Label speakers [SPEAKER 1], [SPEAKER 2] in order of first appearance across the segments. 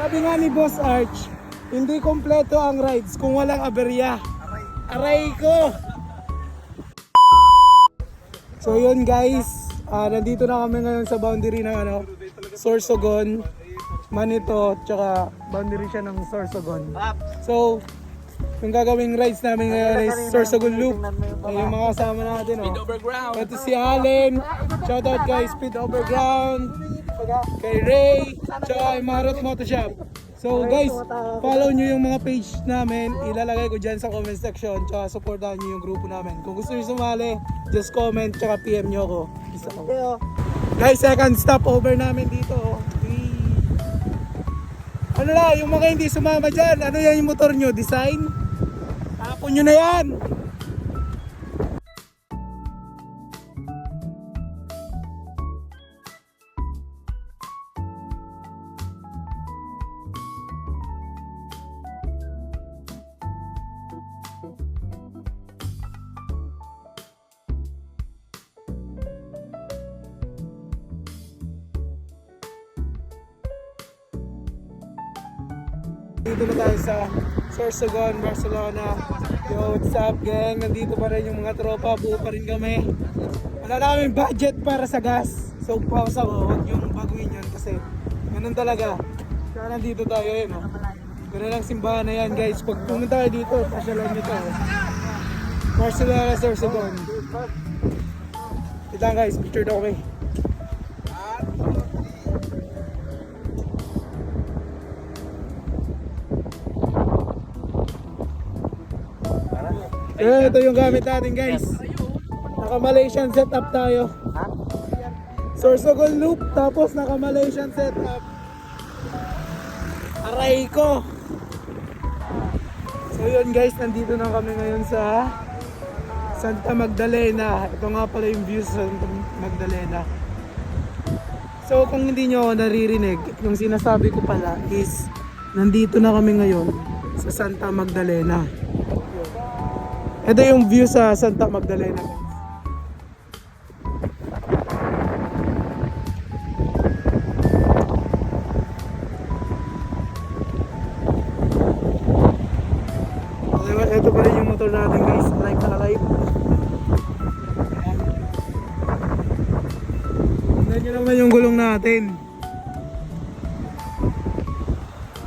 [SPEAKER 1] Sabi nga ni Boss Arch, hindi kompleto ang rides kung walang aberya. Aray ko! So yun guys, nandito na kami ngayon sa boundary ng Sorsogon, Manito, tsaka boundary siya ng Sorsogon. So, yung gagawing rides namin ngayon is Sorsogon Loop. Ay yung mga kasama natin. Speed Overground. Ito si Allen. Shoutout kay Speed Overground. Kay Ray. Tsaka kay Marot Motoshop. So guys, follow nyo yung mga page namin. Ilalagay ko dyan sa comment section. Tsaka supportahan nyo yung grupo namin. Kung gusto nyo sumali, just comment. Tsaka PM nyo ako. Guys, second stop over namin dito. Ano na, yung mga hindi sumama dyan, ano yan yung motor nyo? Design? Tapon nyo na yan! Dito na tayo sa Sorsogon, Barcelona. Yo, what's up gang? Nandito pa rin yung mga tropa, buo pa rin kami. Wala na kaming budget para sa gas. So pause ako, huwag yung baguhin yun kasi ganun talaga. Kaya nandito tayo yun. Ganun lang simbahan na yan guys. Pag pumunta tayo dito, pasyalan nyo to. Barcelona, Sorsogon. Ito lang guys, picture daw kami. Ito yung gamit natin guys. Naka Malaysian setup tayo. Sorsogon loop tapos naka Malaysian setup. Aray ko. So yun guys, nandito na kami ngayon sa Santa Magdalena. Ito nga pala yung view sa Santa Magdalena. So kung hindi nyo naririnig, yung sinasabi ko pala is nandito na kami ngayon sa Santa Magdalena. Ito yung view sa Santa Magdalena. Ito pa rin yung motor natin guys, like na alive. Tignan nyo naman yung gulong natin.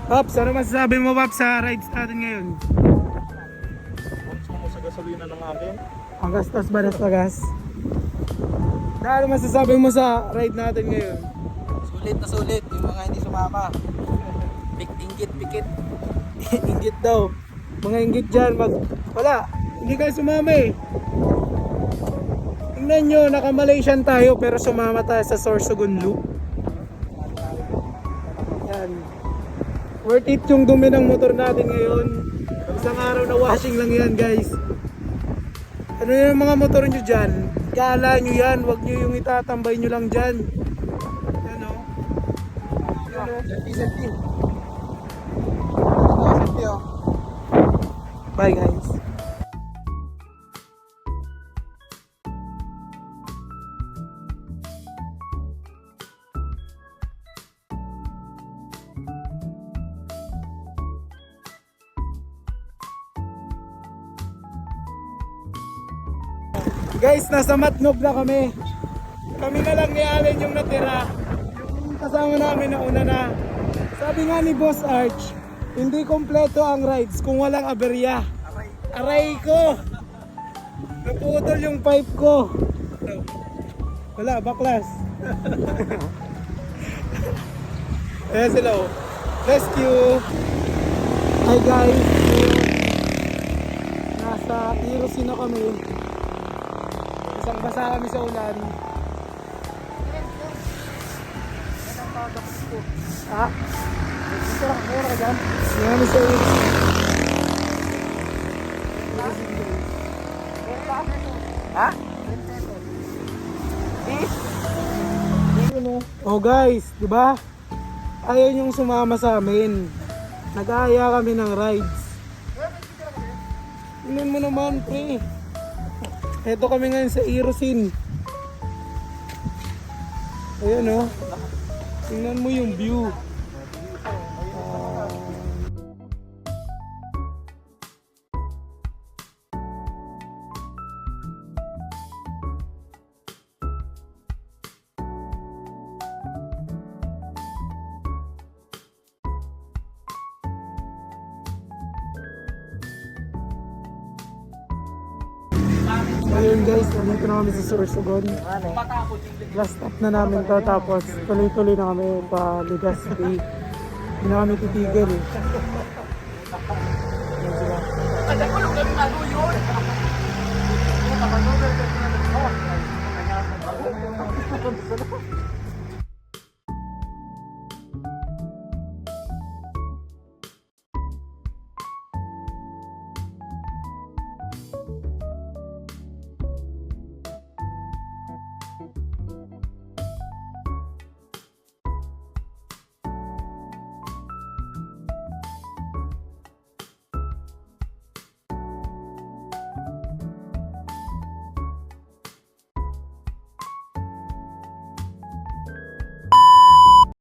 [SPEAKER 1] Pops, ano masasabi mo Pops sa rides natin ngayon?
[SPEAKER 2] Gasolina ng akin.
[SPEAKER 1] Ang gastos ba na sa gas? Ano masasabi mo sa ride natin ngayon?
[SPEAKER 3] Sulit na sulit, yung mga hindi sumama. Inggit, pikit.
[SPEAKER 1] Inggit daw. Mga inggit dyan, wala. Hindi kayo sumama eh. Tingnan nyo, naka-Malaysian tayo pero sumama tayo sa Sorsogon Loop. Yan. Worth it yung dumi ng motor natin ngayon. Isang araw na washing lang yan guys. Ano yung mga motor nyo dyan? Gala nyo yan, wag nyo yung itatambay nyo lang dyan. Yan o. Yan o.
[SPEAKER 3] Safety.
[SPEAKER 1] Bye guys. Guys, nasa Matnog na kami. Kami na lang ni Allen yung natira. Yung kasama namin na una na. Sabi nga ni Boss Arch, hindi kompleto ang rides kung walang aberya. Aray ko! Naputol yung pipe ko. Wala, baklas. Ayan sila oh. Rescue! Hi guys! Nasa Irosin na kami. Isang basa kami sa ulan. Ah? Ito lang, mura ka dyan. Hindi kami sa Irosin.
[SPEAKER 3] Ha?
[SPEAKER 1] Oh guys, di ba? Ayaw niyong sumama sa amin. Nag-aaya kami ng rides. Tingnan mo naman, pre. Eto kami ngayon sa Irosin. Ayan oh. Tingnan mo yung view. Ayun guys, nandito na kami sa Sorsogon. Last stop na namin to, tapos tuloy-tuloy na kami pa Legazpi. Hindi na kami titigil eh. Ayan sila.